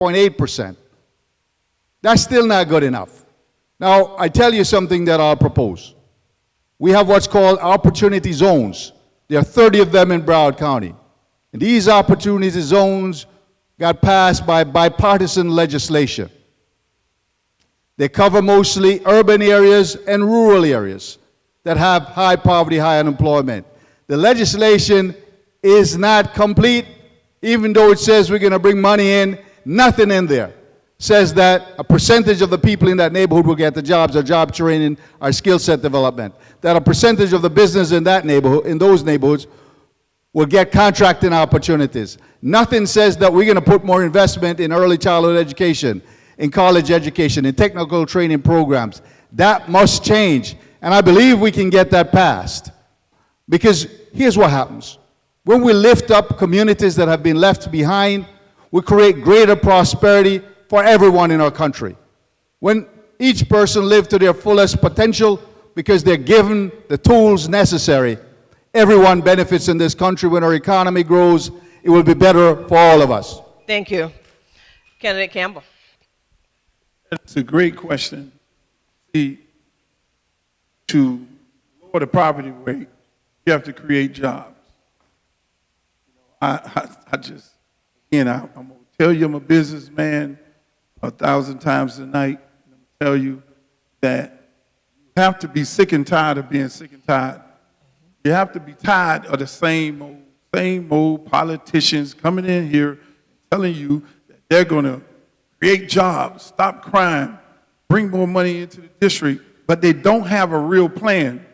0.8%. That's still not good enough. Now, I tell you something that I'll propose. We have what's called opportunity zones. There are 30 of them in Broward County. And these opportunity zones got passed by bipartisan legislation. They cover mostly urban areas and rural areas that have high poverty, high unemployment. The legislation is not complete, even though it says we're going to bring money in. Nothing in there says that a percentage of the people in that neighborhood will get the jobs, or job training, or skill set development. That a percentage of the business in that neighborhood, in those neighborhoods, will get contracting opportunities. Nothing says that we're going to put more investment in early childhood education, in college education, in technical training programs. That must change, and I believe we can get that passed. Because here's what happens. When we lift up communities that have been left behind, we create greater prosperity for everyone in our country. When each person lives to their fullest potential because they're given the tools necessary, everyone benefits in this country. When our economy grows, it will be better for all of us. Thank you. Candidate Campbell. That's a great question. See, to lower the poverty rate, you have to create jobs. I just, again, I'm going to tell you I'm a businessman 1,000 times a night. I'm going to tell you that you have to be sick and tired of being sick and tired. You have to be tired of the same old politicians coming in here telling you that they're going to create jobs, stop crime, bring more money into the district, but they don't have a real plan.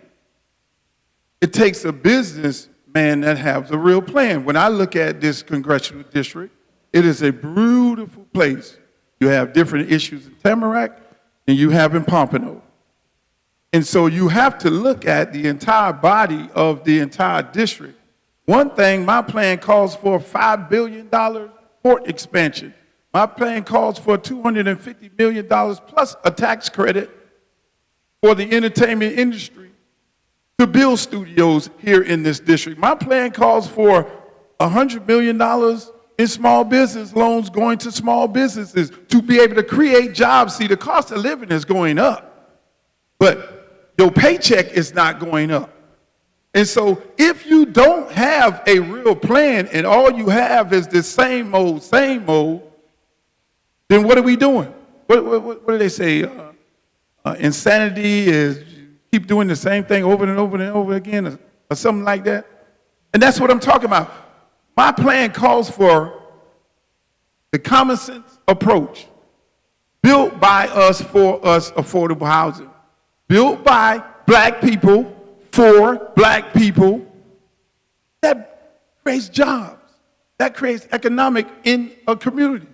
It takes a businessman that has a real plan. When I look at this congressional district, it is a beautiful place. You have different issues in Tamarack and you have in Pompano. And so you have to look at the entire body of the entire district. One thing, my plan calls for a $5 billion port expansion. My plan calls for $250 million plus a tax credit for the entertainment industry to build studios here in this district. My plan calls for $100 million in small business loans going to small businesses to be able to create jobs. See, the cost of living is going up, but your paycheck is not going up. And so if you don't have a real plan and all you have is the same old, then what are we doing? What do they say? Insanity is keep doing the same thing over and over and over again, or something like that. And that's what I'm talking about. My plan calls for the common sense approach, built by us, for us, affordable housing, built by black people, for black people. That creates jobs. That creates economic in a community.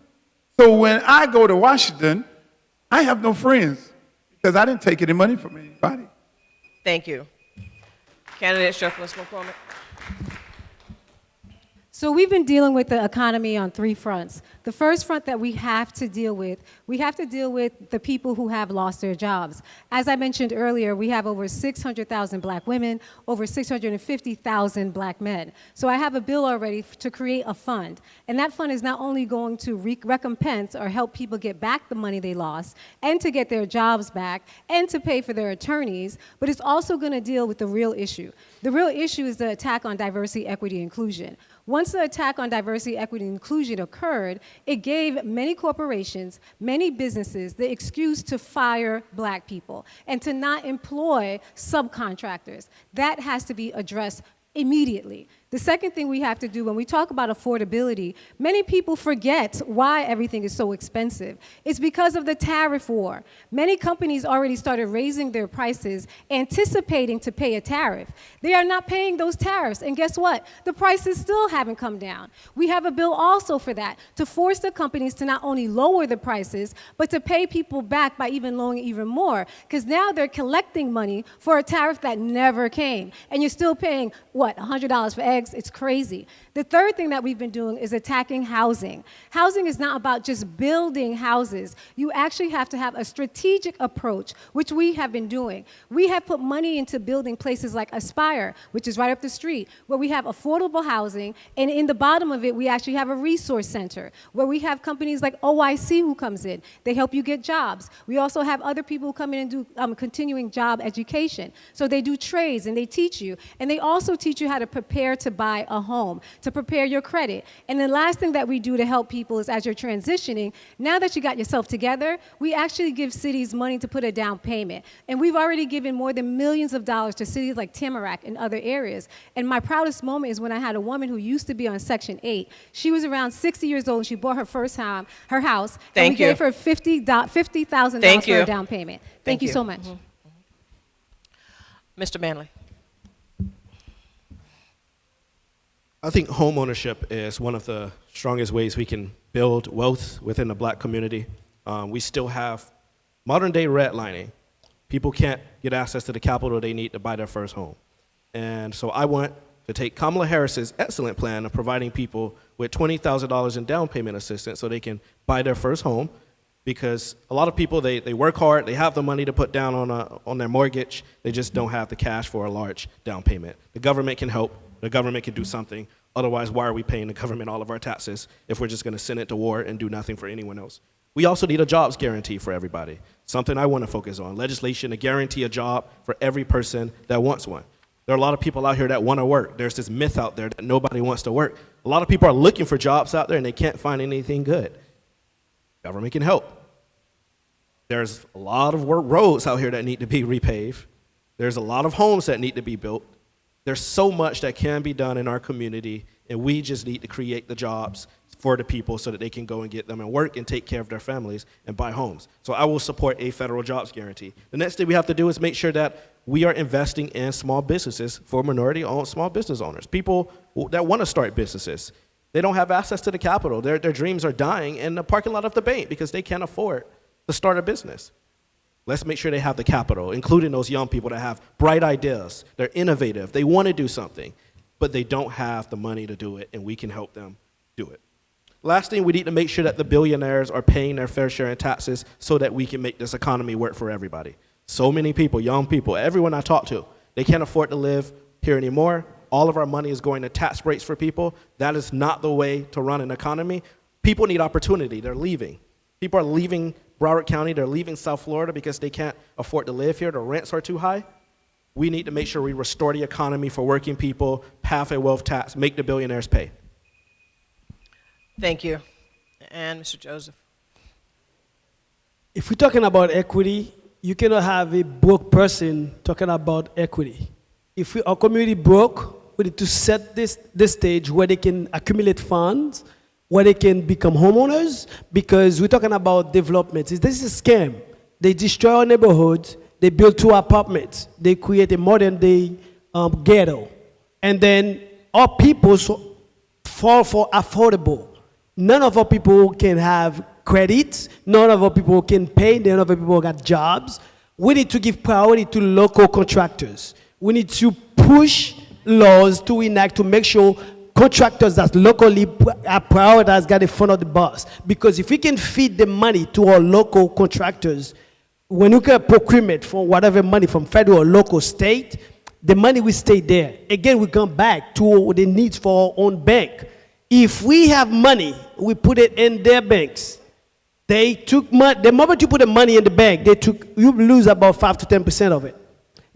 So when I go to Washington, I have no friends because I didn't take any money from anybody. Thank you. Candidate Sheffless McCormick. So we've been dealing with the economy on three fronts. The first front that we have to deal with the people who have lost their jobs. As I mentioned earlier, we have over 600,000 black women, over 650,000 black men. So I have a bill already to create a fund. And that fund is not only going to recompense or help people get back the money they lost, and to get their jobs back, and to pay for their attorneys, but it's also going to deal with the real issue. The real issue is the attack on diversity, equity, and inclusion. Once the attack on diversity, equity, and inclusion occurred, it gave many corporations, many businesses, the excuse to fire black people and to not employ subcontractors. That has to be addressed immediately. The second thing we have to do when we talk about affordability, many people forget why everything is so expensive. It's because of the tariff war. Many companies already started raising their prices, anticipating to pay a tariff. They are not paying those tariffs, and guess what? The prices still haven't come down. We have a bill also for that, to force the companies to not only lower the prices, but to pay people back by even lowering even more, because now they're collecting money for a tariff that never came, and you're still paying, what, $100 for eggs, regs. It's crazy. The third thing that we've been doing is attacking housing. Housing is not about just building houses. You actually have to have a strategic approach, which we have been doing. We have put money into building places like Aspire, which is right up the street, where we have affordable housing, and in the bottom of it, we actually have a resource center, where we have companies like OIC who comes in. They help you get jobs. We also have other people who come in and do continuing job education. So they do trades, and they teach you. And they also teach you how to prepare to buy a home, to prepare your credit. And the last thing that we do to help people is as you're transitioning, now that you got yourself together, we actually give cities money to put a down payment. And we've already given more than millions of dollars to cities like Tamarack and other areas. And my proudest moment is when I had a woman who used to be on Section 8. She was around 60 years old, and she bought her first home, her house, and we gave her $50,000 for a down payment. Thank you so much. Mr. Manley. I think home ownership is one of the strongest ways we can build wealth within the black community. We still have modern day redlining. People can't get access to the capital they need to buy their first home. And so I want to take Kamala Harris's excellent plan of providing people with $20,000 in down payment assistance so they can buy their first home, because a lot of people, they work hard, they have the money to put down on their mortgage, they just don't have the cash for a large down payment. The government can help. The government can do something. Otherwise, why are we paying the government all of our taxes if we're just going to send it to war and do nothing for anyone else? We also need a jobs guarantee for everybody, something I want to focus on. Legislation to guarantee a job for every person that wants one. There are a lot of people out here that want to work. There's this myth out there that nobody wants to work. A lot of people are looking for jobs out there and they can't find anything good. Government can help. There's a lot of roads out here that need to be repaved. There's a lot of homes that need to be built. There's so much that can be done in our community, and we just need to create the jobs for the people so that they can go and get them and work and take care of their families and buy homes. So I will support a federal jobs guarantee. The next thing we have to do is make sure that we are investing in small businesses for minority-owned small business owners, people that want to start businesses. They don't have access to the capital. Their dreams are dying in the parking lot of the bank because they can't afford to start a business. Let's make sure they have the capital, including those young people that have bright ideas. They're innovative. They want to do something, but they don't have the money to do it, and we can help them do it. Last thing, we need to make sure that the billionaires are paying their fair share in taxes so that we can make this economy work for everybody. So many people, young people, everyone I talk to, they can't afford to live here anymore. All of our money is going to tax breaks for people. That is not the way to run an economy. People need opportunity. They're leaving. People are leaving Broward County, they're leaving South Florida because they can't afford to live here. The rents are too high. We need to make sure we restore the economy for working people, half a wealth tax, make the billionaires pay. Thank you. And Mr. Joseph. If we're talking about equity, you cannot have a broke person talking about equity. If our community broke, we need to set this stage where they can accumulate funds, where they can become homeowners, because we're talking about development. This is a scam. They destroy our neighborhoods, they build 2 apartments, they create a modern day ghetto. And then our people fall for affordable. None of our people can have credit, none of our people can pay, none of our people got jobs. We need to give priority to local contractors. We need to push laws to enact to make sure contractors that locally are prioritized got in front of the bus. Because if we can feed the money to our local contractors, when you get procurement for whatever money from federal, local, state, the money will stay there. Again, we come back to the needs for our own bank. If we have money, we put it in their banks. They took money. The moment you put the money in the bank, you lose about 5 to 10% of it.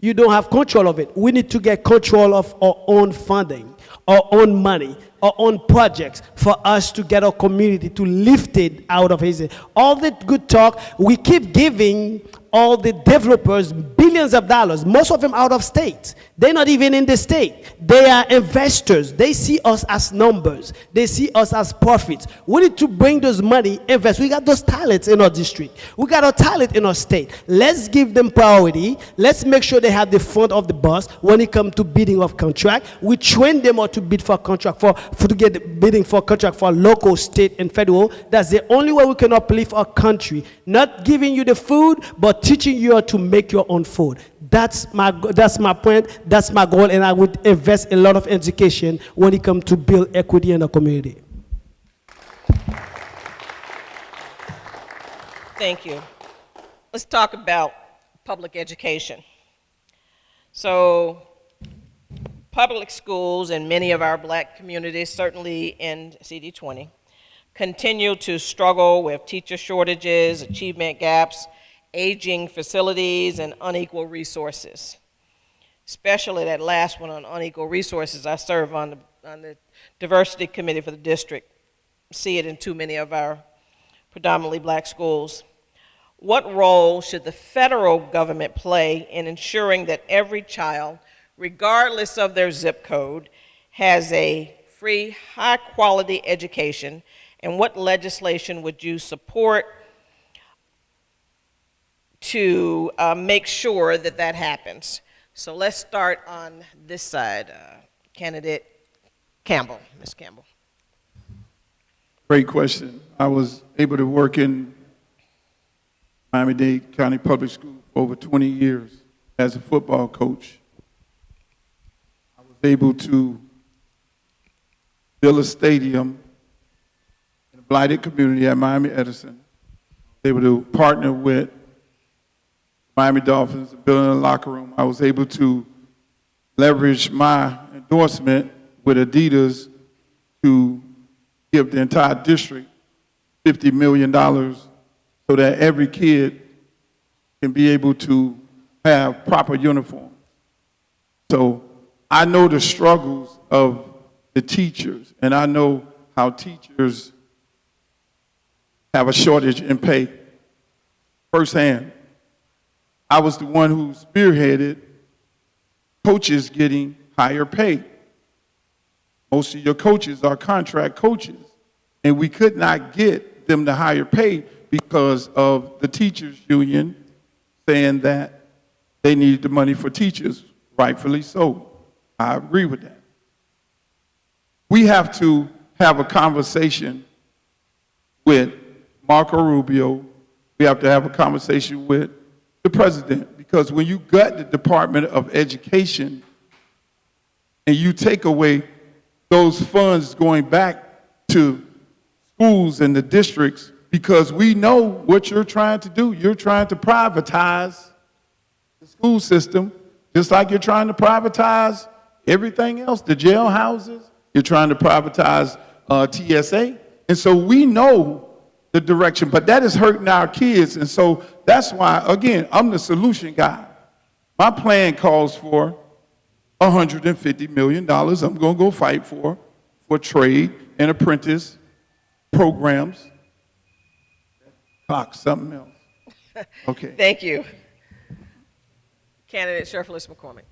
You don't have control of it. We need to get control of our own funding, our own money, our own projects for us to get our community to lift it out of his. All that good talk, we keep giving all the developers billions of dollars, most of them out of state. They're not even in the state. They are investors. They see us as numbers. They see us as profits. We need to bring those money, invest. We got those talents in our district. We got our talent in our state. Let's give them priority. Let's make sure they have the front of the bus when it comes to bidding of contract. We train them how to bid for contract, to get the bidding for contract for local, state, and federal. That's the only way we can uplift our country. Not giving you the food, but teaching you how to make your own food. That's my point. That's my goal, and I would invest a lot of education when it comes to build equity in the community. Thank you. Let's talk about public education. So, public schools in many of our black communities, certainly in CD20, continue to struggle with teacher shortages, achievement gaps, aging facilities, and unequal resources. Especially that last one on unequal resources. I serve on the diversity committee for the district. See it in too many of our predominantly black schools. What role should the federal government play in ensuring that every child, regardless of their zip code, has a free, high-quality education, and what legislation would you support to make sure that that happens? So let's start on this side. Candidate Campbell, Ms. Campbell. Great question. I was able to work in Miami-Dade County Public School for over 20 years as a football coach. I was able to build a stadium in a blighted community at Miami Edison. I was able to partner with Miami Dolphins, building a locker room. I was able to leverage my endorsement with Adidas to give the entire district $50 million so that every kid can be able to have proper uniforms. So I know the struggles of the teachers, and I know how teachers have a shortage in pay firsthand. I was the one who spearheaded coaches getting higher pay. Most of your coaches are contract coaches, and we could not get them the higher pay because of the teachers union saying that they needed the money for teachers, rightfully so. I agree with that. We have to have a conversation with Marco Rubio. We have to have a conversation with the president, because when you gut the Department of Education and you take away those funds going back to schools and the districts, because we know what you're trying to do. You're trying to privatize the school system, just like you're trying to privatize everything else, the jailhouses. You're trying to privatize TSA. And so we know the direction, but that is hurting our kids. And so that's why, again, I'm the solution guy. My plan calls for $150 million. I'm going to go fight for trade and apprentice programs. Clock, something else. Okay. Thank you. Candidate Sherfless McCormick.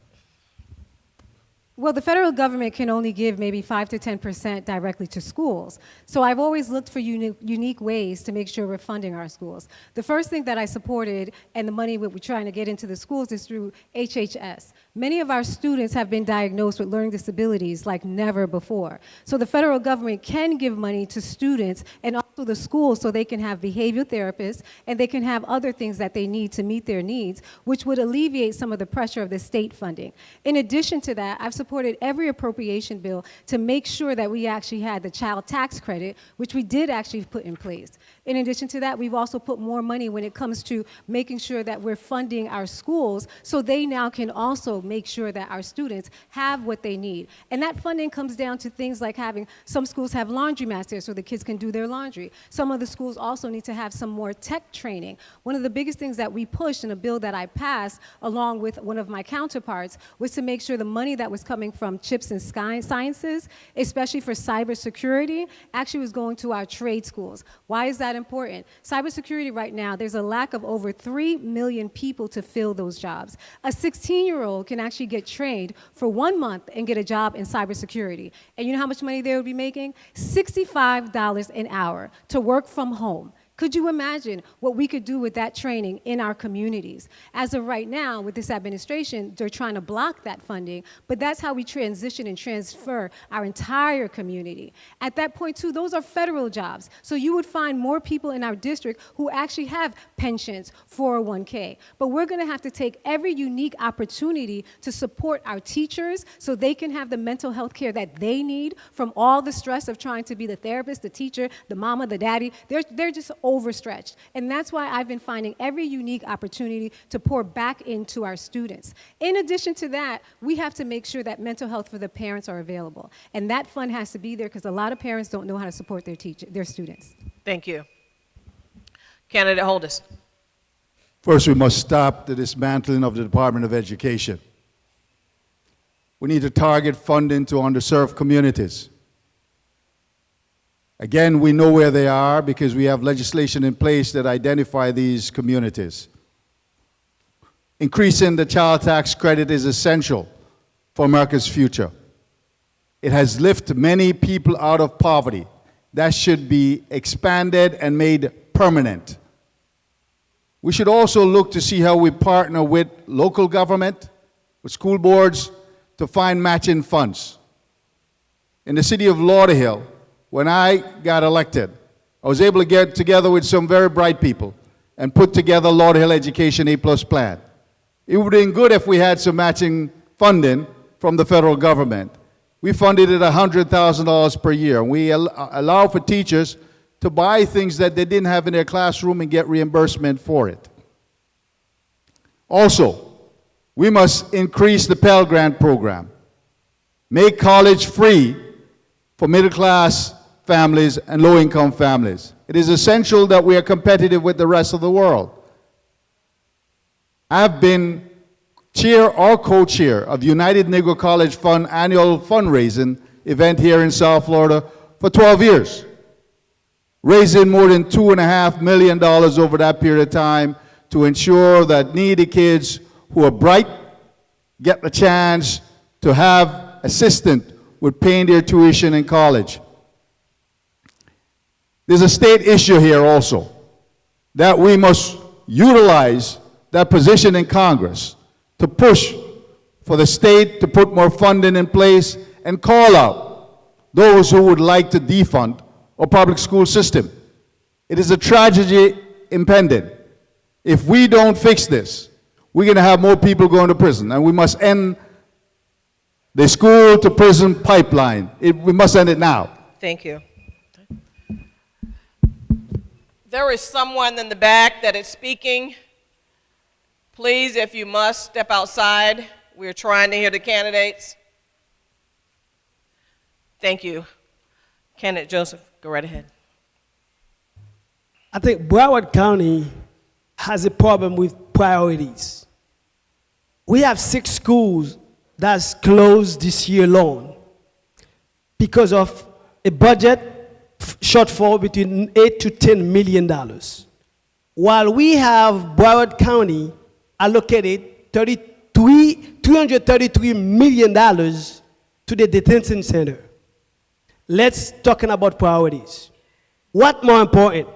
Well, the federal government can only give maybe 5 to 10% directly to schools. So I've always looked for unique ways to make sure we're funding our schools. The first thing that I supported, and the money we're trying to get into the schools, is through HHS. Many of our students have been diagnosed with learning disabilities like never before. So the federal government can give money to students and also the schools so they can have behavioral therapists and they can have other things that they need to meet their needs, which would alleviate some of the pressure of the state funding. In addition to that, I've supported every appropriation bill to make sure that we actually had the child tax credit, which we did actually put in place. In addition to that, we've also put more money when it comes to making sure that we're funding our schools so they now can also make sure that our students have what they need. And that funding comes down to things like having, some schools have laundromats there so the kids can do their laundry. Some of the schools also need to have some more tech training. One of the biggest things that we pushed in a bill that I passed along with one of my counterparts was to make sure the money that was coming from CHIPS and sciences, especially for cybersecurity, actually was going to our trade schools. Why is that important? Cybersecurity right now, there's a lack of over 3 million people to fill those jobs. A 16-year-old can actually get trained for 1 month and get a job in cybersecurity. And you know how much money they would be making? $65 an hour to work from home. Could you imagine what we could do with that training in our communities? As of right now, with this administration, they're trying to block that funding, but that's how we transition and transfer our entire community. At that point, too, those are federal jobs. So you would find more people in our district who actually have pensions, 401k. But we're going to have to take every unique opportunity to support our teachers so they can have the mental health care that they need from all the stress of trying to be the therapist, the teacher, the mama, the daddy. They're just overstretched. And that's why I've been finding every unique opportunity to pour back into our students. In addition to that, we have to make sure that mental health for the parents are available. And that fund has to be there because a lot of parents don't know how to support their students. Thank you. Candidate Holders. First, we must stop the dismantling of the Department of Education. We need to target funding to underserved communities. Again, we know where they are because we have legislation in place that identify these communities. Increasing the child tax credit is essential for America's future. It has lifted many people out of poverty. That should be expanded and made permanent. We should also look to see how we partner with local government, with school boards, to find matching funds. In the city of Lauderhill, when I got elected, I was able to get together with some very bright people and put together Lauderhill Education A+ plan. It would have been good if we had some matching funding from the federal government. We funded it $100,000 per year. We allow for teachers to buy things that they didn't have in their classroom and get reimbursement for it. Also, we must increase the Pell Grant program, make college free for middle-class families and low-income families. It is essential that we are competitive with the rest of the world. I've been chair or co-chair of United Negro College Fund annual fundraising event here in South Florida for 12 years, raising more than $2.5 million over that period of time to ensure that needy kids who are bright get the chance to have assistance with paying their tuition in college. There's a state issue here also, that we must utilize that position in Congress to push for the state to put more funding in place and call out those who would like to defund our public school system. It is a tragedy impending. If we don't fix this, we're going to have more people going to prison, and we must end the school to prison pipeline. We must end it now. Thank you. There is someone in the back that is speaking. Please, if you must, step outside. We're trying to hear the candidates. Thank you. Candidate Joseph, go right ahead. I think Broward County has a problem with priorities. We have 6 schools that's closed this year alone because of a budget shortfall between $8 to $10 million. While we have Broward County allocated $333 million to the detention center. Let's talk about priorities. What more important?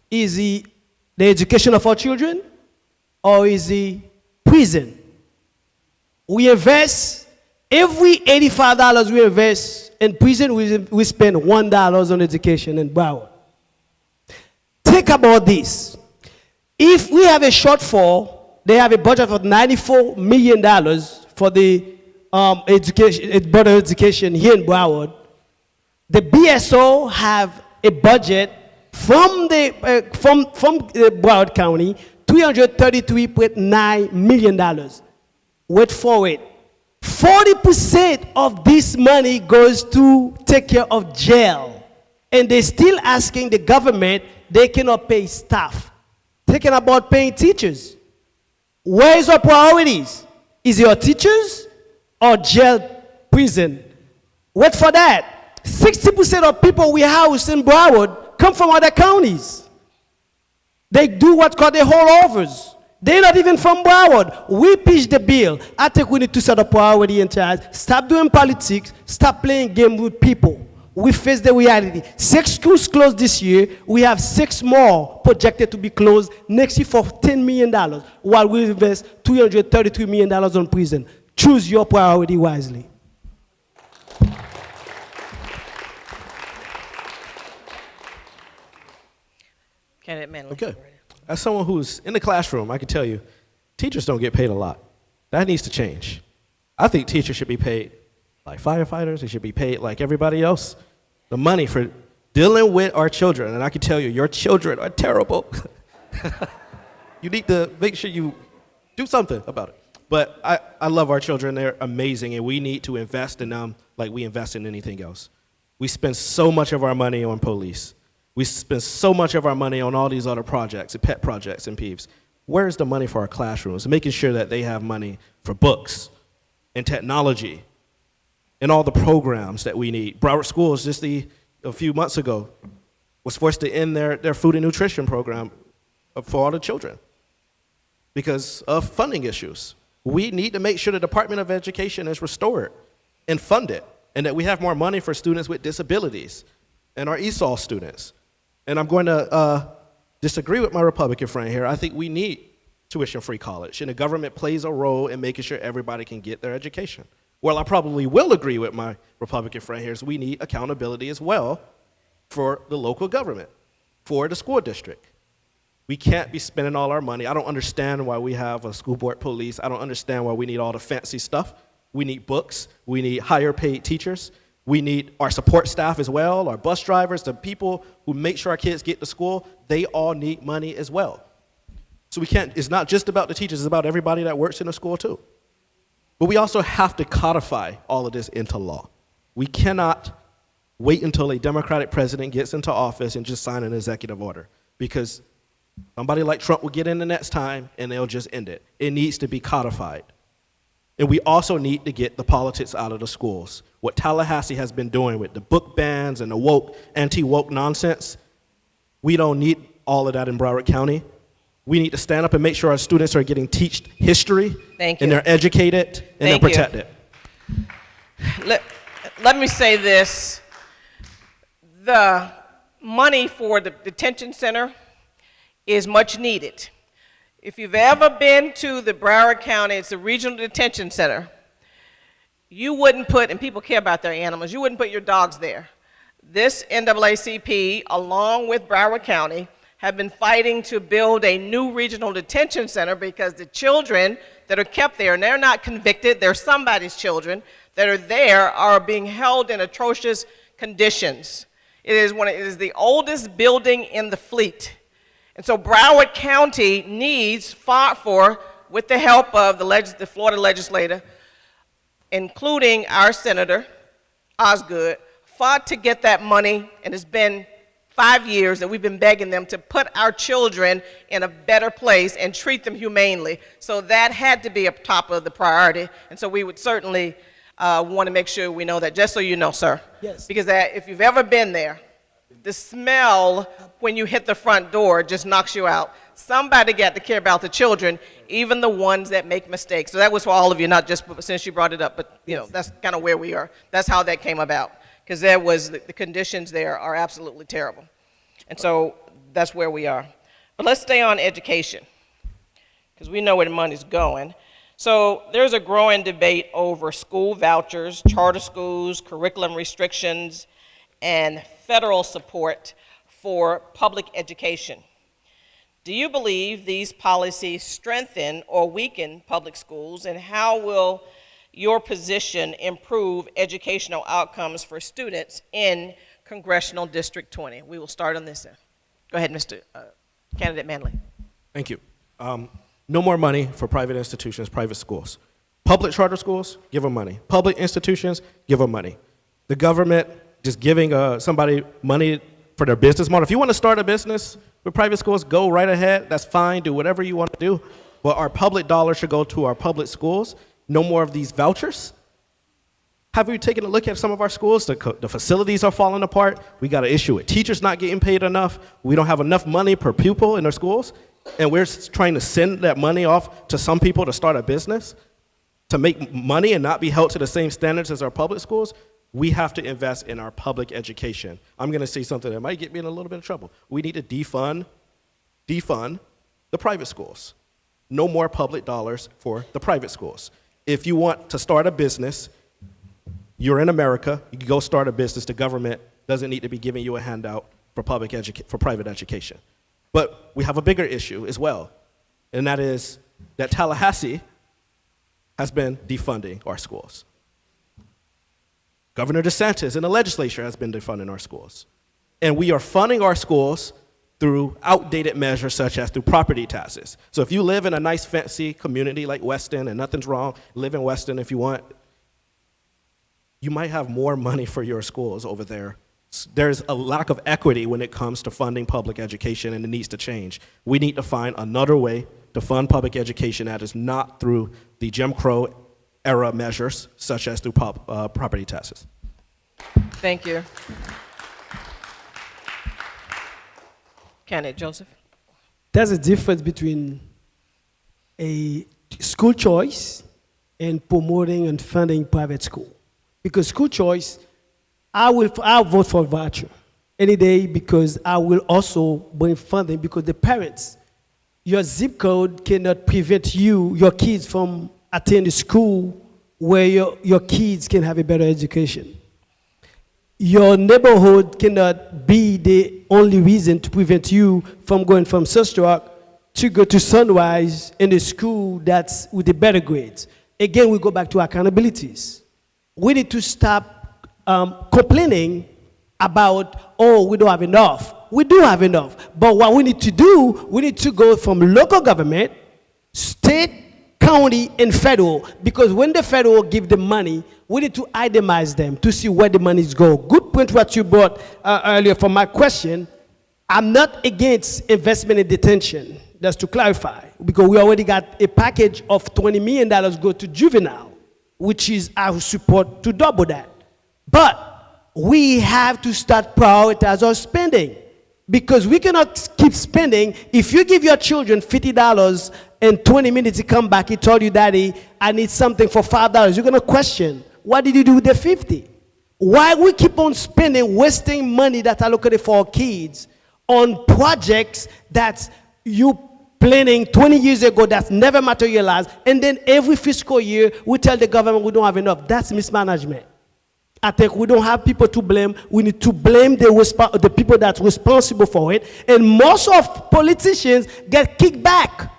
Is the education of our children, or is the prison? We invest, every $85 we invest in prison, we spend $1 on education in Broward. Think about this. If we have a shortfall, they have a budget of $94 million for the board of education here in Broward. The BSO have a budget from Broward County, $333.9 million. Wait for it. 40% of this money goes to take care of jail. And they're still asking the government, they cannot pay staff. Thinking about paying teachers. Where is our priorities? Is it our teachers or jail, prison? Wait for that. 60% of people we house in Broward come from other counties. They do what's called the holdovers. They're not even from Broward. We pitch the bill. I think we need to set a priority in charge. Stop doing politics. Stop playing games with people. We face the reality. 6 schools closed this year. We have 6 more projected to be closed next year for $10 million, while we invest $233 million on prison. Choose your priority wisely. Candidate Manley. Okay. As someone who's in the classroom, I can tell you, teachers don't get paid a lot. That needs to change. I think teachers should be paid like firefighters. They should be paid like everybody else. The money for dealing with our children, and I can tell you, your children are terrible. You need to make sure you do something about it. But I love our children. They're amazing, and we need to invest in them like we invest in anything else. We spend so much of our money on police. We spend so much of our money on all these other projects, pet projects and peeves. Where's the money for our classrooms? Making sure that they have money for books and technology and all the programs that we need. Broward Schools, just a few months ago, was forced to end their food and nutrition program for all the children because of funding issues. We need to make sure the Department of Education is restored and funded, and that we have more money for students with disabilities and our ESOL students. And I'm going to disagree with my Republican friend here. I think we need tuition-free college, and the government plays a role in making sure everybody can get their education. Well, I probably will agree with my Republican friend here is we need accountability as well for the local government, for the school district. We can't be spending all our money. I don't understand why we have a school board police. I don't understand why we need all the fancy stuff. We need books. We need higher paid teachers. We need our support staff as well, our bus drivers, the people who make sure our kids get to school. They all need money as well. So we can't, it's not just about the teachers, it's about everybody that works in the school too. But we also have to codify all of this into law. We cannot wait until a Democratic president gets into office and just sign an executive order, because somebody like Trump will get in the next time and they'll just end it. It needs to be codified. And we also need to get the politics out of the schools. What Tallahassee has been doing with the book bans and the woke, anti-woke nonsense, we don't need all of that in Broward County. We need to stand up and make sure our students are getting taught history. Thank you. And they're educated and Thank they're you. protected. Let me say this. The money for the detention center is much needed. If you've ever been to the Broward County, it's a regional detention center, you wouldn't put, and people care about their animals, you wouldn't put your dogs there. This NAACP, along with Broward County, have been fighting to build a new regional detention center because the children that are kept there, and they're not convicted, they're somebody's children, that are there are being held in atrocious conditions. It is the oldest building in the fleet. And so Broward County needs, fought for, with the help of the Florida legislator, including our Senator Osgood, fought to get that money, and it's been 5 years that we've been begging them to put our children in a better place and treat them humanely. So that had to be a top of the priority, and so we would certainly want to make sure we know that, just so you know, sir. Yes. Because if you've ever been there, the smell when you hit the front door just knocks you out. Somebody got to care about the children, even the ones that make mistakes. So that was for all of you, not just since you brought it up, but you know, that's kind of where we are. That's how that came about, because the conditions there are absolutely terrible. And so that's where we are. But let's stay on education, because we know where the money's going. So there's a growing debate over school vouchers, charter schools, curriculum restrictions, and federal support for public education. Do you believe these policies strengthen or weaken public schools, and how will your position improve educational outcomes for students in Congressional District 20? We will start on this end. Go ahead, Mr. Candidate Manley. Thank you. No more money for private institutions, private schools. Public charter schools, give them money. Public institutions, give them money. The government just giving somebody money for their business model. If you want to start a business with private schools, go right ahead. That's fine. Do whatever you want to do. But our public dollars should go to our public schools. No more of these vouchers. Have you taken a look at some of our schools? The facilities are falling apart. We got an issue with teachers not getting paid enough. We don't have enough money per pupil in our schools. And we're trying to send that money off to some people to start a business, to make money and not be held to the same standards as our public schools. We have to invest in our public education. I'm going to say something that might get me in a little bit of trouble. We need to defund the private schools. No more public dollars for the private schools. If you want to start a business, you're in America, you can go start a business. The government doesn't need to be giving you a handout for private education. But we have a bigger issue as well, and that is that Tallahassee has been defunding our schools. Governor DeSantis in the legislature has been defunding our schools. And we are funding our schools through outdated measures such as through property taxes. So if you live in a nice fancy community like Weston, and nothing's wrong, live in Weston if you want, you might have more money for your schools over there. There's a lack of equity when it comes to funding public education, and it needs to change. We need to find another way to fund public education that is not through the Jim Crow era measures, such as through property taxes. Thank you. Candidate Joseph. There's a difference between a school choice and promoting and funding private school. Because school choice, I'll vote for voucher any day because I will also bring funding because the parents, your zip code cannot prevent your kids from attending school where your kids can have a better education. Your neighborhood cannot be the only reason to prevent you from going from Sustruck to go to Sunrise in a school that's with the better grades. Again, we go back to accountabilities. We need to stop complaining about, oh, we don't have enough. We do have enough. But what we need to do, we need to go from local government, state, county, and federal. Because when the federal give the money, we need to itemize them to see where the monies go. Good point what you brought earlier for my question. I'm not against investment in detention, just to clarify, because we already got a package of $20 million go to juvenile, which is our support to double that. But we have to start prioritize our spending, because we cannot keep spending. If you give your children $50 and 20 minutes to come back, he told you, Daddy, I need something for $5, you're going to question, what did you do with the 50? Why we keep on spending, wasting money that allocated for our kids on projects that you planning 20 years ago that's never materialized, and then every fiscal year we tell the government we don't have enough? That's mismanagement. I think we don't have people to blame. We need to blame the people that's responsible for it. And most of politicians get kicked back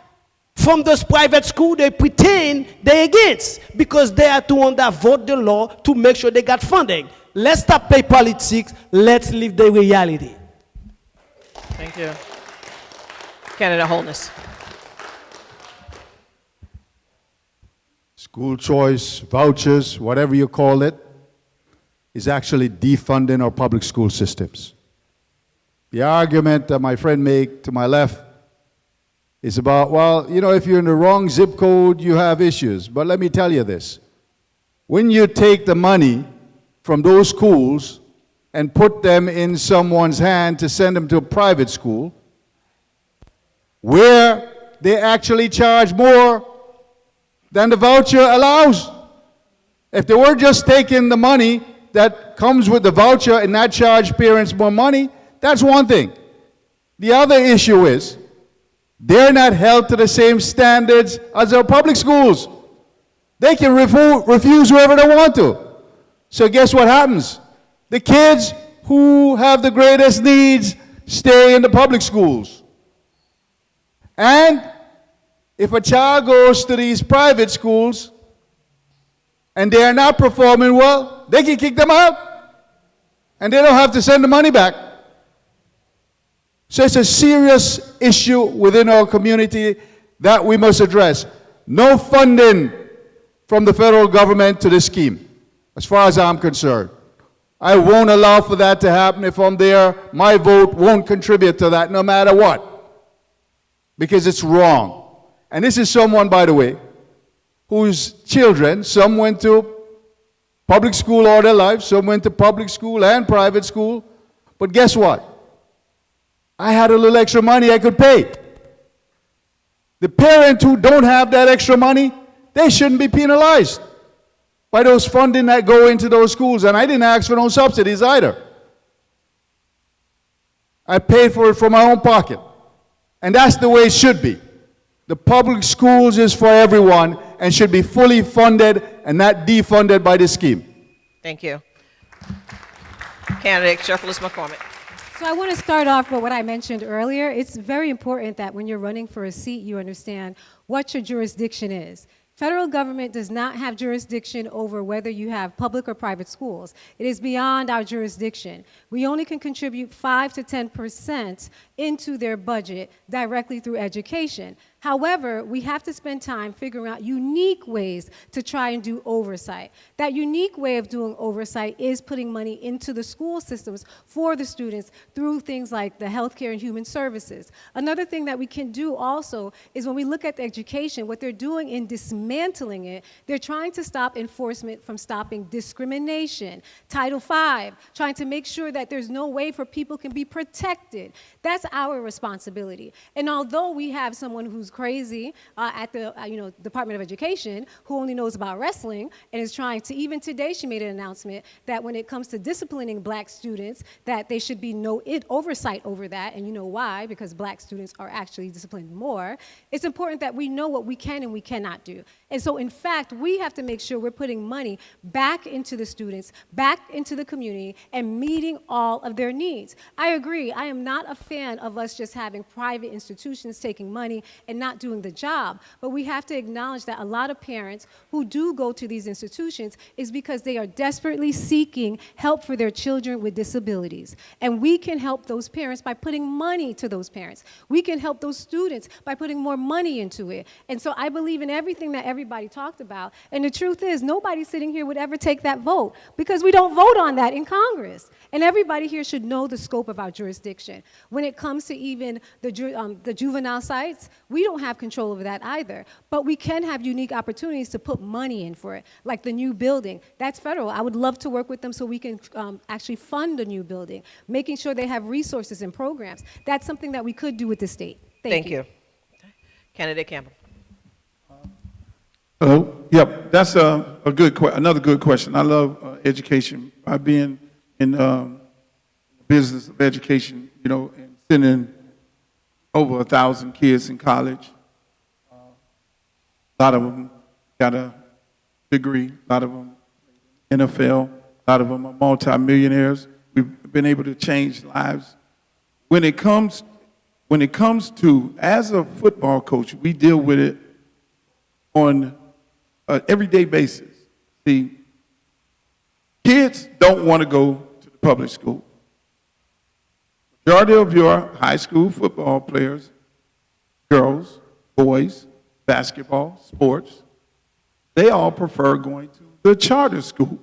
from those private schools they pretend they're against, because they are the ones that vote the law to make sure they got funding. Let's stop play politics. Let's live the reality. Thank you. Candidate Holness. School choice, vouchers, whatever you call it, is actually defunding our public school systems. The argument that my friend made to my left is about, well, you know, if you're in the wrong zip code, you have issues. But let me tell you this. When you take the money from those schools and put them in someone's hand to send them to a private school, where they actually charge more than the voucher allows. If they were just taking the money that comes with the voucher and not charge parents more money, that's one thing. The other issue is they're not held to the same standards as our public schools. They can refuse whoever they want to. So guess what happens? The kids who have the greatest needs stay in the public schools. And if a child goes to these private schools and they are not performing well, they can kick them out. And they don't have to send the money back. So it's a serious issue within our community that we must address. No funding from the federal government to this scheme, as far as I'm concerned. I won't allow for that to happen. If I'm there, my vote won't contribute to that no matter what, because it's wrong. And this is someone, by the way, whose children, some went to public school all their life, some went to public school and private school, but guess what? I had a little extra money I could pay. The parents who don't have that extra money, they shouldn't be penalized. by those funding that go into those schools. And I didn't ask for no subsidies either. I paid for it from my own pocket. And that's the way it should be. The public schools is for everyone and should be fully funded and not defunded by this scheme. Thank you. Candidate Sheriff McCormick. So I want to start off with what I mentioned earlier. It's very important that when you're running for a seat, you understand what your jurisdiction is. Federal government does not have jurisdiction over whether you have public or private schools. It is beyond our jurisdiction. We only can contribute 5 to 10% into their budget directly through education. However, we have to spend time figuring out unique ways to try and do oversight. That unique way of doing oversight is putting money into the school systems for the students through things like the healthcare and human services. Another thing that we can do also is when we look at the education, what they're doing in dismantling it, they're trying to stop enforcement from stopping discrimination. Title V, trying to make sure that there's no way for people can be protected. That's our responsibility. And although we have someone who's crazy at the Department of Education who only knows about wrestling and is trying to, even today she made an announcement that when it comes to disciplining black students that there should be no oversight over that, and you know why, because black students are actually disciplined more. It's important that we know what we can and we cannot do. And so in fact, we have to make sure we're putting money back into the students, back into the community, and meeting all of their needs. I agree, I am not a fan of us just having private institutions taking money and not doing the job. But we have to acknowledge that a lot of parents who do go to these institutions is because they are desperately seeking help for their children with disabilities. And we can help those parents by putting money to those parents. We can help those students by putting more money into it. And so I believe in everything that everybody talked about. And the truth is, nobody sitting here would ever take that vote because we don't vote on that in Congress. And everybody here should know the scope of our jurisdiction. When it comes to even the juvenile sites, we don't have control over that either. But we can have unique opportunities to put money in for it, like the new building. That's federal. I would love to work with them so we can actually fund a new building, making sure they have resources and programs. That's something that we could do with the state. Thank you. Candidate Campbell. Hello. Yep, that's another good question. I love education. I've been in the business of education, and sending over 1,000 kids in college. A lot of them got a degree. A lot of them NFL. A lot of them are multimillionaires. We've been able to change lives. When it comes to, as a football coach, we deal with it on an everyday basis. See, kids don't want to go to the public school. Majority of your high school football players, girls, boys, basketball, sports, they all prefer going to the charter school.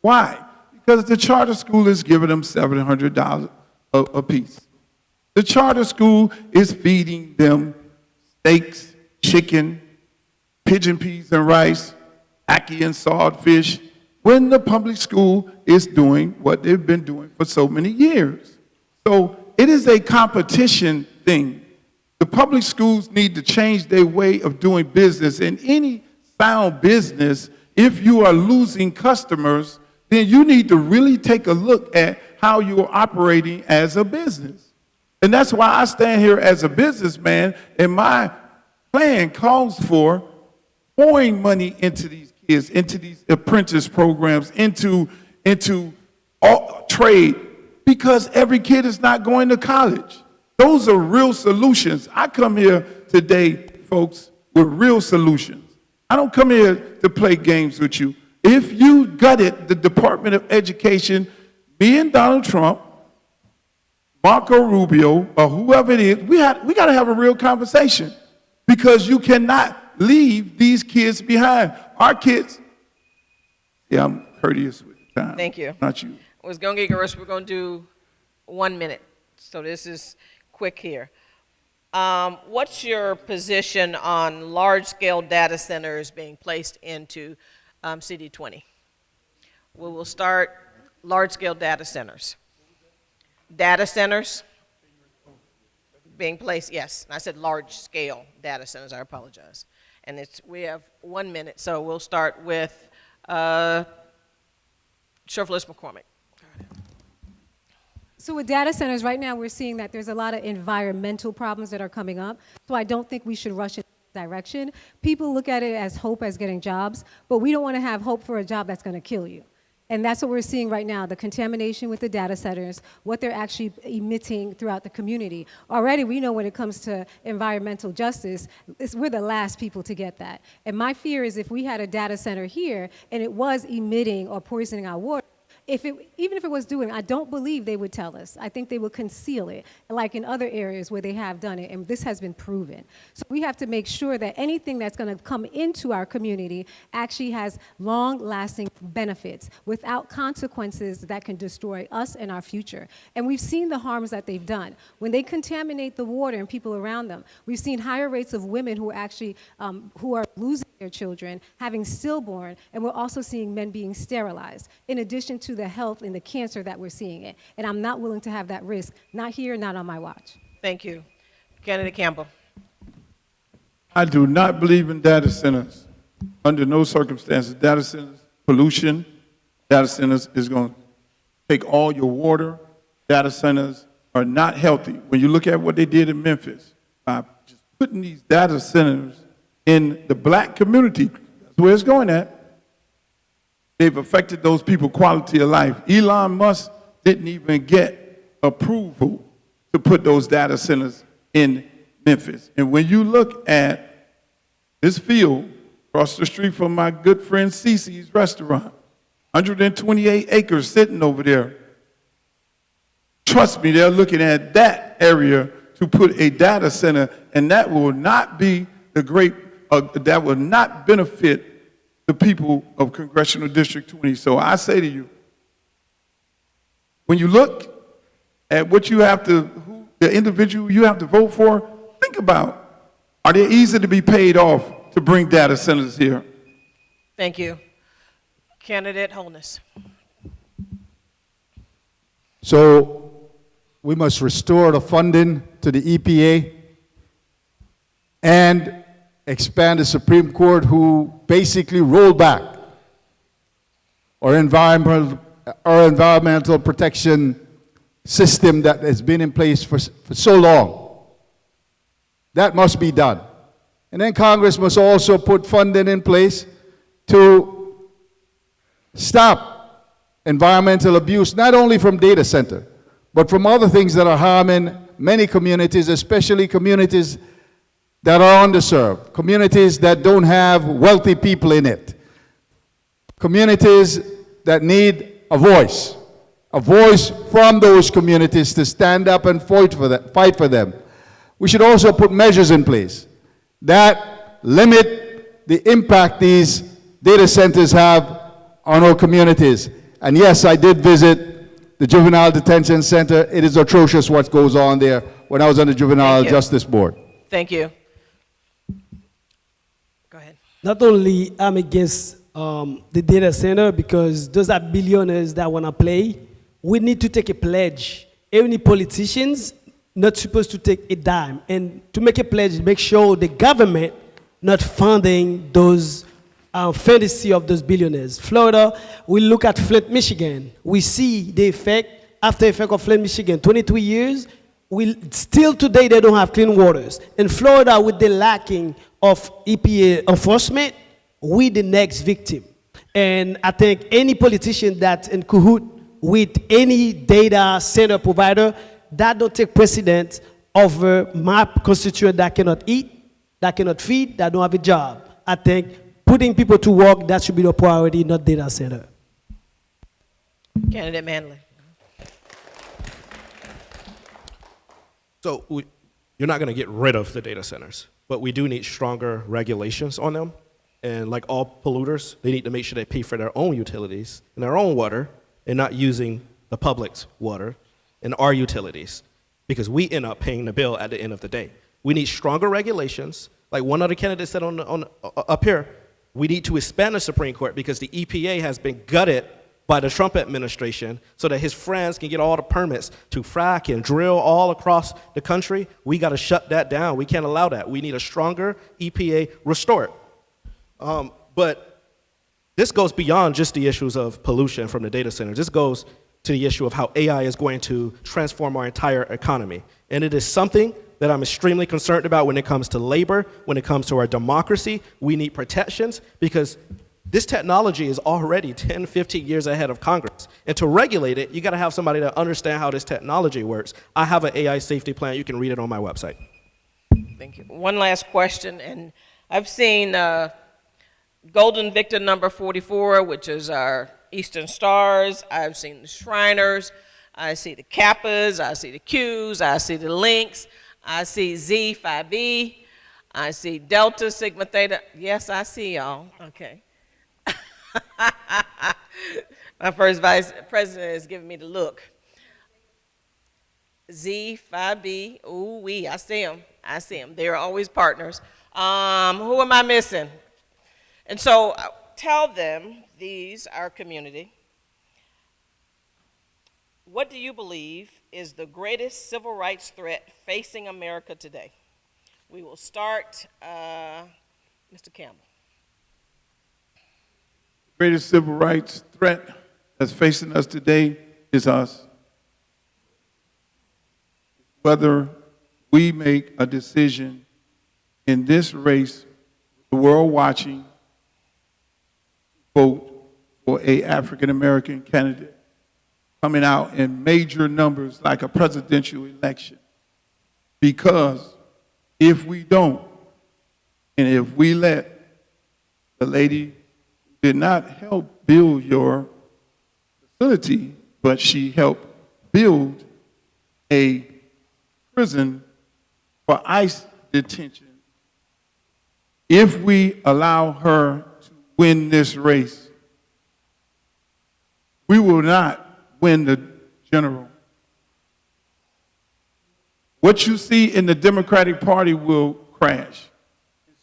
Why? Because the charter school is giving them $700 a piece. The charter school is feeding them steaks, chicken, pigeon peas and rice, ackee and swordfish, when the public school is doing what they've been doing for so many years. So it is a competition thing. The public schools need to change their way of doing business. In any sound business, if you are losing customers, then you need to really take a look at how you are operating as a business. And that's why I stand here as a businessman, and my plan calls for pouring money into these kids, into these apprentice programs, into all trade, because every kid is not going to college. Those are real solutions. I come here today, folks, with real solutions. I don't come here to play games with you. If you gutted the Department of Education, me and Donald Trump, Marco Rubio, or whoever it is, we got to have a real conversation, because you cannot leave these kids behind. Our kids, yeah, I'm courteous with the time. Thank you. Not you. I was going to get girls. We're going to do 1 minute. So this is quick here. What's your position on large-scale data centers being placed into CD20? We will start large-scale data centers. Data centers being placed, yes. I said large-scale data centers. I apologize. And we have 1 minute, so we'll start with Chauffeur McCormick. So with data centers, right now we're seeing that there's a lot of environmental problems that are coming up. So I don't think we should rush in that direction. People look at it as hope as getting jobs, but we don't want to have hope for a job that's going to kill you. And that's what we're seeing right now, the contamination with the data centers, what they're actually emitting throughout the community. Already we know when it comes to environmental justice, we're the last people to get that. And my fear is if we had a data center here and it was emitting or poisoning our water, even if it was doing, I don't believe they would tell us. I think they would conceal it, like in other areas where they have done it, and this has been proven. So we have to make sure that anything that's going to come into our community actually has long-lasting benefits without consequences that can destroy us and our future. And we've seen the harms that they've done. When they contaminate the water and people around them, we've seen higher rates of women who actually, who are losing their children, having stillborn, and we're also seeing men being sterilized, in addition to the health and the cancer that we're seeing it. And I'm not willing to have that risk, not here, not on my watch. Thank you. Candidate Campbell. I do not believe in data centers. Under no circumstances, data centers, pollution, data centers is going to take all your water. Data centers are not healthy. When you look at what they did in Memphis, by just putting these data centers in the black community, that's where it's going at, they've affected those people's quality of life. Elon Musk didn't even get approval to put those data centers in Memphis. And when you look at this field across the street from my good friend Cece's restaurant, 128 acres sitting over there, trust me, they're looking at that area to put a data center, and that will not be that will not benefit the people of Congressional District 20. So I say to you, when you look at what you have to, the individual you have to vote for, think about, are they easy to be paid off to bring data centers here? Thank you. Candidate Holness. So we must restore the funding to the EPA and expand the Supreme Court, who basically rolled back our environmental protection system that has been in place for so long. That must be done. And then Congress must also put funding in place to stop environmental abuse, not only from data center, but from other things that are harming many communities, especially communities that are underserved, communities that don't have wealthy people in it, communities that need a voice from those communities to stand up and fight for them. We should also put measures in place that limit the impact these data centers have on our communities. And yes, I did visit the Juvenile Detention Center. It is atrocious what goes on there when I was on the Juvenile Justice Board. Thank you. Go ahead. Not only I'm against the data center because those are billionaires that want to play. We need to take a pledge. Any politicians not supposed to take a dime. And to make a pledge, make sure the government not funding those fantasy of those billionaires. Florida, we look at Flint, Michigan. We see the after effect of Flint, Michigan. 23 years, still today they don't have clean waters. In Florida, with the lacking of EPA enforcement, we the next victim. And I think any politician that's in cahoot with any data center provider, that don't take precedence over my constituent that cannot eat, that cannot feed, that don't have a job. I think putting people to work, that should be the priority, not data center. Candidate Manley. So you're not going to get rid of the data centers, but we do need stronger regulations on them. And like all polluters, they need to make sure they pay for their own utilities and their own water and not using the public's water and our utilities, because we end up paying the bill at the end of the day. We need stronger regulations. Like one other candidate said up here, we need to expand the Supreme Court because the EPA has been gutted by the Trump administration so that his friends can get all the permits to frack and drill all across the country. We got to shut that down. We can't allow that. We need a stronger EPA restored. But this goes beyond just the issues of pollution from the data centers. This goes to the issue of how AI is going to transform our entire economy. And it is something that I'm extremely concerned about when it comes to labor, when it comes to our democracy. We need protections because this technology is already 10, 15 years ahead of Congress. And to regulate it, you got to have somebody that understands how this technology works. I have an AI safety plan. You can read it on my website. Thank you. One last question, and I've seen Golden Victor number 44, which is our Eastern Stars. I've seen the Shriners. I see the Kappas. I see the Qs. I see the Links. I see Z, Phi B. I see Delta, Sigma Theta. Yes, I see y'all. Okay. My first vice president is giving me the look. Z, Phi B, ooh wee, I see them. I see them. They're always partners. Who am I missing? And so tell them, these, our community, what do you believe is the greatest civil rights threat facing America today? We will start, Mr. Campbell. The greatest civil rights threat that's facing us today is us. Whether we make a decision in this race, the world watching, vote for an African-American candidate coming out in major numbers like a presidential election. Because if we don't, and if we let the lady who did not help build your facility, but she helped build a prison for ICE detention, if we allow her to win this race, we will not win the general. What you see in the Democratic Party will crash.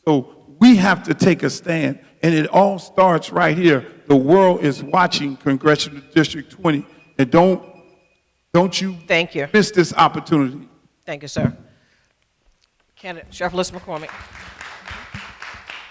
So we have to take a stand, and it all starts right here. The world is watching Congressional District 20, and don't you Thank you. miss this opportunity. Thank you, sir. Candidate Sheriff McCormick.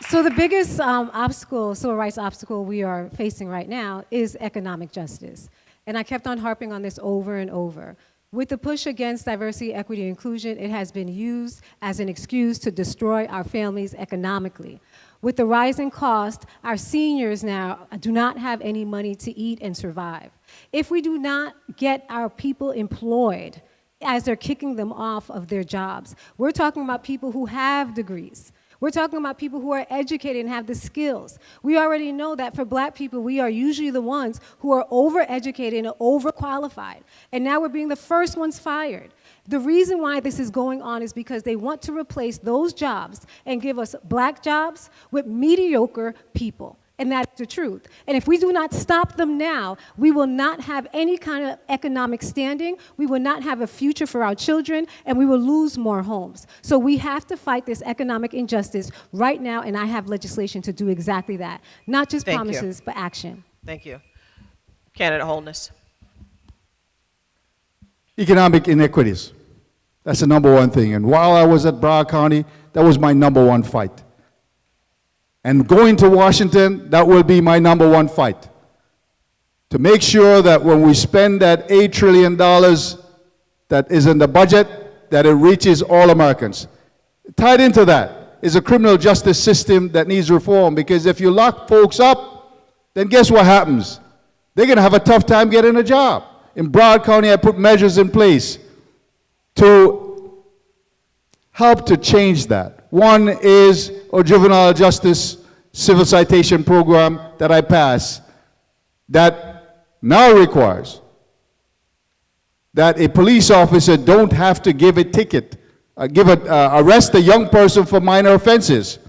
So the biggest obstacle, civil rights obstacle we are facing right now is economic justice. And I kept on harping on this over and over. With the push against diversity, equity, and inclusion, it has been used as an excuse to destroy our families economically. With the rising cost, our seniors now do not have any money to eat and survive. If we do not get our people employed as they're kicking them off of their jobs, we're talking about people who have degrees. We're talking about people who are educated and have the skills. We already know that for black people, we are usually the ones who are overeducated and overqualified. And now we're being the first ones fired. The reason why this is going on is because they want to replace those jobs and give us black jobs with mediocre people. And that's the truth. And if we do not stop them now, we will not have any kind of economic standing, we will not have a future for our children, and we will lose more homes. So we have to fight this economic injustice right now, and I have legislation to do exactly that. Not just Thank promises, you. but action. Thank you. Candidate Holness. Economic inequities. That's the number one thing. And while I was at Broward County, that was my number one fight. And going to Washington, that will be my number one fight. To make sure that when we spend that $8 trillion that is in the budget, that it reaches all Americans. Tied into that is a criminal justice system that needs reform, because if you lock folks up, then guess what happens? They're going to have a tough time getting a job. In Broward County, I put measures in place to help to change that. One is a juvenile justice civil citation program that I passed that now requires that a police officer don't have to give a ticket, arrest a young person for minor offenses.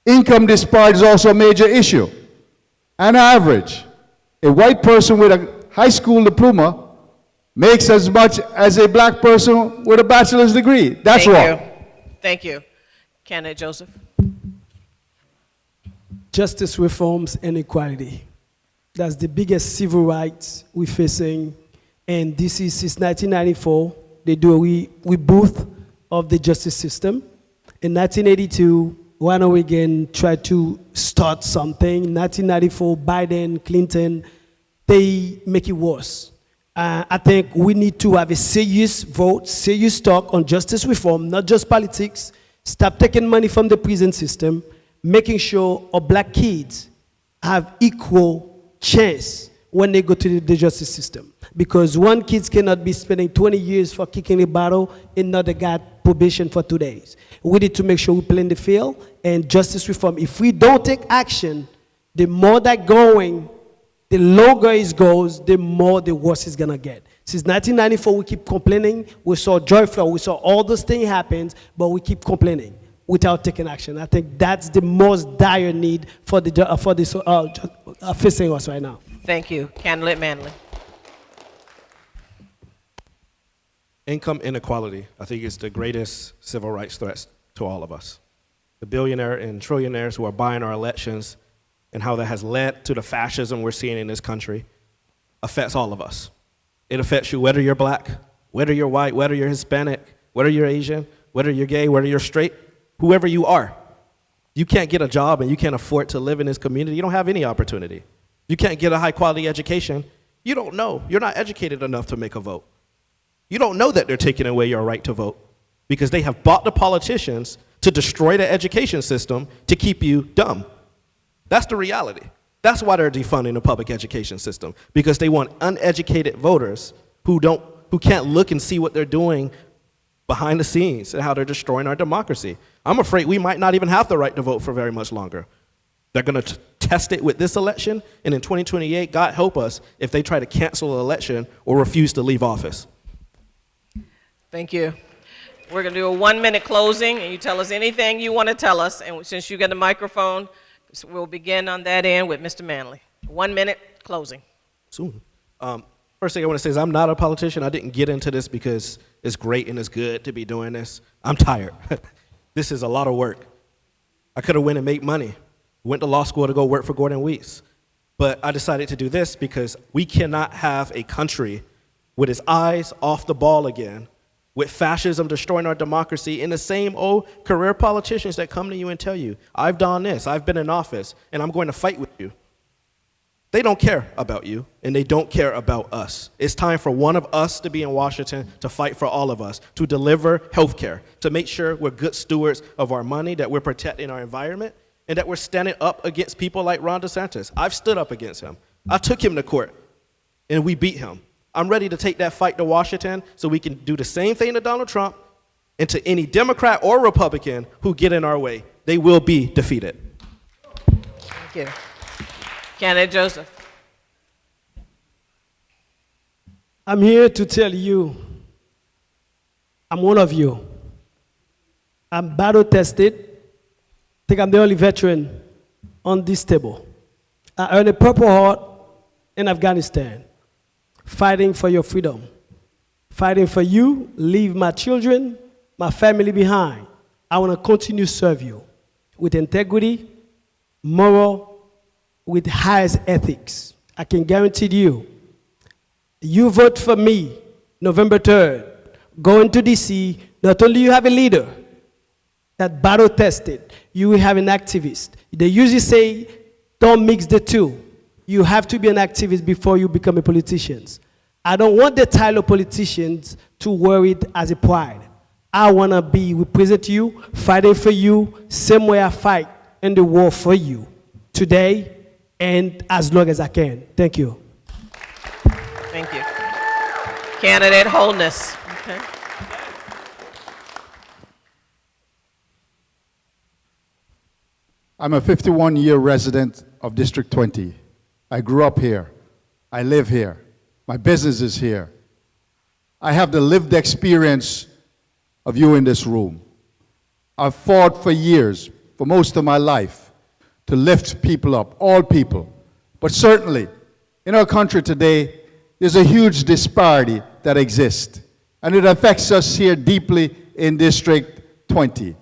Income disparity is also a major issue. On average, a white person with a high school diploma makes as much as a black person with a bachelor's degree. That's wrong. Thank you. Thank you. Candidate Joseph. Justice reforms and equality. That's the biggest civil rights we're facing. And this is since 1994. They do a reboot of the justice system. In 1982, why don't we again try to start something? 1994, Biden, Clinton, they make it worse. I think we need to have a serious vote, serious talk on justice reform, not just politics. Stop taking money from the prison system, making sure our black kids have equal chance when they go to the justice system. Because one kid cannot be spending 20 years for kicking a bottle, another got probation for 2 days. We need to make sure we play in the field and justice reform. If we don't take action, the more that going, the longer it goes, the more the worse it's gonna get. Since 1994, we keep complaining. We saw joy flow, we saw all those things happen, but we keep complaining without taking action. I think that's the most dire need for this facing us right now. Thank you. Candidate Manley. Income inequality, I think, is the greatest civil rights threat to all of us. The billionaire and trillionaires who are buying our elections and how that has led to the fascism we're seeing in this country affects all of us. It affects you whether you're black, whether you're white, whether you're Hispanic, whether you're Asian, whether you're gay, whether you're straight, whoever you are. You can't get a job and you can't afford to live in this community. You don't have any opportunity. You can't get a high quality education. You don't know. You're not educated enough to make a vote. You don't know that they're taking away your right to vote because they have bought the politicians to destroy the education system to keep you dumb. That's the reality. That's why they're defunding the public education system, because they want uneducated voters who can't look and see what they're doing behind the scenes and how they're destroying our democracy. I'm afraid we might not even have the right to vote for very much longer. They're going to test it with this election, and in 2028, God help us if they try to cancel the election or refuse to leave office. Thank you. We're going to do a 1-minute closing, and you tell us anything you want to tell us. And since you got the microphone, we'll begin on that end with Mr. Manley. 1 minute closing. Soon. First thing I want to say is I'm not a politician. I didn't get into this because it's great and it's good to be doing this. I'm tired. This is a lot of work. I could have went and made money. Went to law school to go work for Gordon Weeks. But I decided to do this because we cannot have a country with its eyes off the ball again, with fascism destroying our democracy, and the same old career politicians that come to you and tell you, I've done this, I've been in office, and I'm going to fight with you. They don't care about you, and they don't care about us. It's time for one of us to be in Washington to fight for all of us, to deliver health care, to make sure we're good stewards of our money, that we're protecting our environment, and that we're standing up against people like Ron DeSantis. I've stood up against him. I took him to court, and we beat him. I'm ready to take that fight to Washington so we can do the same thing to Donald Trump and to any Democrat or Republican who get in our way. They will be defeated. Thank you. Candidate Joseph. I'm here to tell you, I'm one of you. I'm battle tested. I think I'm the only veteran on this table. I earned a Purple Heart in Afghanistan, fighting for your freedom, fighting for you, leave my children, my family behind. I want to continue to serve you with integrity, moral, with highest ethics. I can guarantee you, you vote for me November 3rd, go into DC, not only you have a leader that battle tested, you have an activist. They usually say, don't mix the two. You have to be an activist before you become a politician. I don't want the title of politicians to wear it as a pride. I want to be represent you, fighting for you, same way I fight in the war for you, today and as long as I can. Thank you. Thank you. Candidate Holness. Okay. I'm a 51-year resident of District 20. I grew up here. I live here. My business is here. I have the lived experience of you in this room. I've fought for years, for most of my life, to lift people up, all people. But certainly, in our country today, there's a huge disparity that exists, and it affects us here deeply in District 20.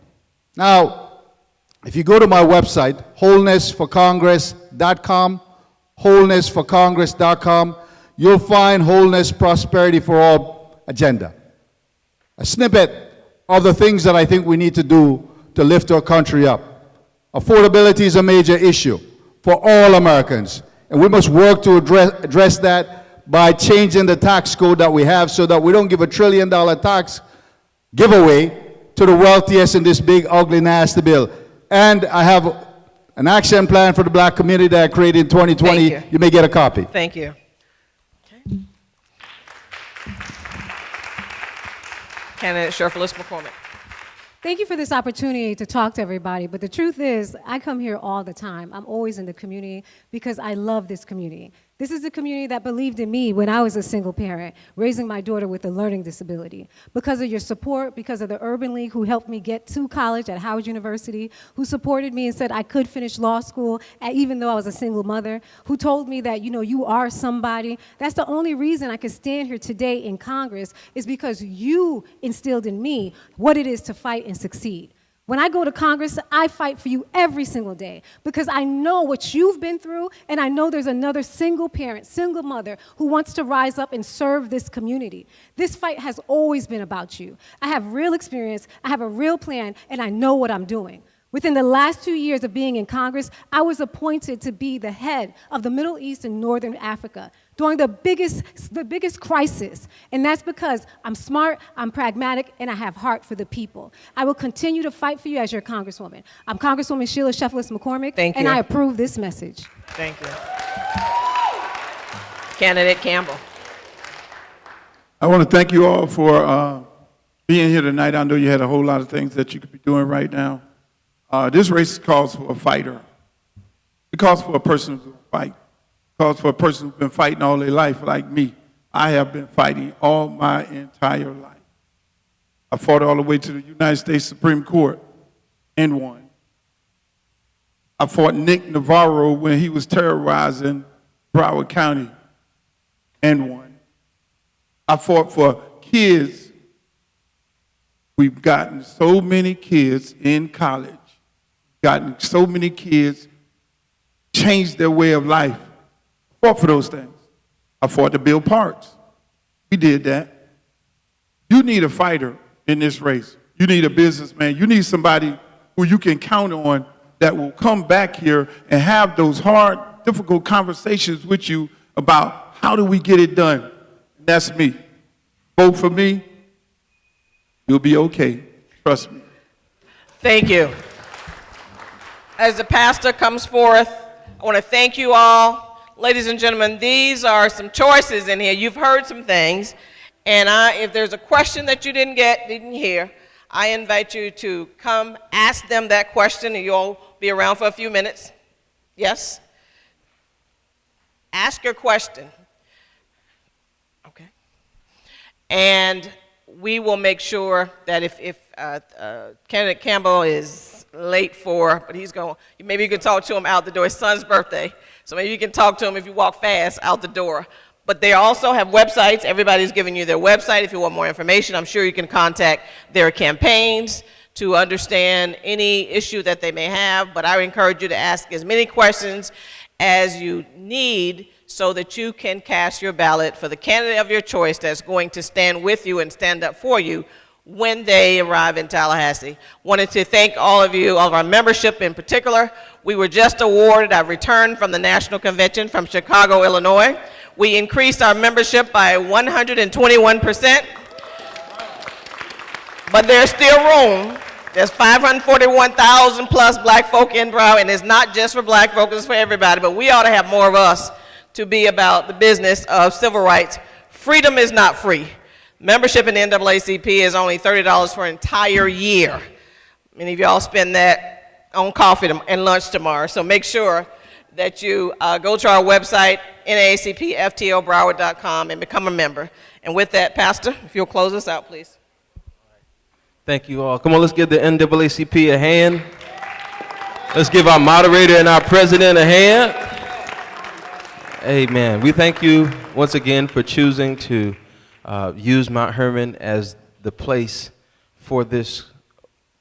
Now, if you go to my website, wholenessforcongress.com, wholenessforcongress.com, you'll find Wholeness Prosperity for All agenda. A snippet of the things that I think we need to do to lift our country up. Affordability is a major issue for all Americans, and we must work to address that by changing the tax code that we have so that we don't give $1 trillion tax giveaway to the wealthiest in this big, ugly, nasty bill. And I have an action plan for the black community that I created in 2020. Thank you. You may get a copy. Thank you. Okay. Candidate Sherfilis McCormick. Thank you for this opportunity to talk to everybody, but the truth is, I come here all the time. I'm always in the community because I love this community. This is a community that believed in me when I was a single parent, raising my daughter with a learning disability. Because of your support, because of the Urban League who helped me get to college at Howard University, who supported me and said I could finish law school even though I was a single mother, who told me that, you are somebody. That's the only reason I can stand here today in Congress is because you instilled in me what it is to fight and succeed. When I go to Congress, I fight for you every single day because I know what you've been through, and I know there's another single parent, single mother who wants to rise up and serve this community. This fight has always been about you. I have real experience, I have a real plan, and I know what I'm doing. Within the last 2 years of being in Congress, I was appointed to be the head of the Middle East and Northern Africa during the biggest crisis. And that's because I'm smart, I'm pragmatic, and I have heart for the people. I will continue to fight for you as your Congresswoman. I'm Congresswoman Sheila Sheffilis McCormick, Thank you. and I approve this message. Thank you. Candidate Campbell. I want to thank you all for being here tonight. I know you had a whole lot of things that you could be doing right now. This race calls for a fighter. It calls for a person to fight. It calls for a person who's been fighting all their life like me. I have been fighting all my entire life. I fought all the way to the United States Supreme Court and won. I fought Nick Navarro when he was terrorizing Broward County and won. I fought for kids. We've gotten so many kids in college, gotten so many kids changed their way of life. I fought for those things. I fought to build parks. We did that. You need a fighter in this race. You need a businessman. You need somebody who you can count on that will come back here and have those hard, difficult conversations with you about how do we get it done. And that's me. Vote for me. You'll be okay. Trust me. Thank you. As the pastor comes forth, I want to thank you all. Ladies and gentlemen, these are some choices in here. You've heard some things. And if there's a question that you didn't hear, I invite you to come ask them that question, and you'll be around for a few minutes. Yes? Ask your question. Okay. And we will make sure that if Candidate Campbell is late but maybe you can talk to him out the door. His son's birthday, so maybe you can talk to him if you walk fast out the door. But they also have websites. Everybody's giving you their website. If you want more information, I'm sure you can contact their campaigns to understand any issue that they may have. But I encourage you to ask as many questions as you need so that you can cast your ballot for the candidate of your choice that's going to stand with you and stand up for you when they arrive in Tallahassee. Wanted to thank all of you, all of our membership in particular. We were just awarded, I returned from the National Convention from Chicago, Illinois. We increased our membership by 121%, but there's still room. There's 541,000 plus black folk in Broward, and it's not just for black folk, it's for everybody, but we ought to have more of us to be about the business of civil rights. Freedom is not free. Membership in the NAACP is only $30 for an entire year. Many of y'all spend that on coffee and lunch tomorrow, so make sure that you go to our website, naacpftobroward.com, and become a member. And with that, Pastor, if you'll close us out, please. Thank you all. Come on, let's give the NAACP a hand. Let's give our moderator and our president a hand. Amen. We thank you once again for choosing to use Mount Hermon as the place for this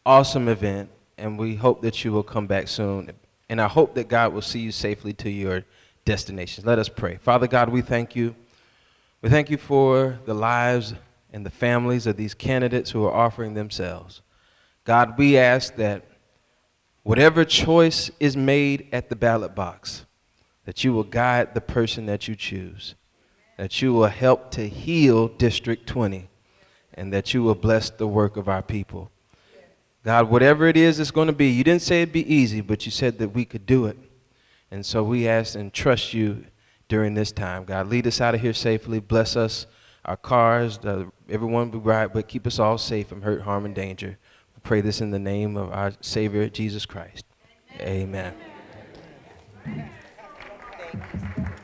awesome event, and we hope that you will come back soon. And I hope that God will see you safely to your destinations. Let us pray. Father God, we thank you. We thank you for the lives and the families of these candidates who are offering themselves. God, we ask that whatever choice is made at the ballot box, that you will guide the person that you choose, that you will help to heal District 20, and that you will bless the work of our people. God, whatever it is it's going to be, you didn't say it'd be easy, but you said that we could do it. And so we ask and trust you during this time. God, lead us out of here safely. Bless us, our cars, everyone we ride, but keep us all safe from hurt, harm, and danger. We pray this in the name of our Savior, Jesus Christ. Amen. Thank you.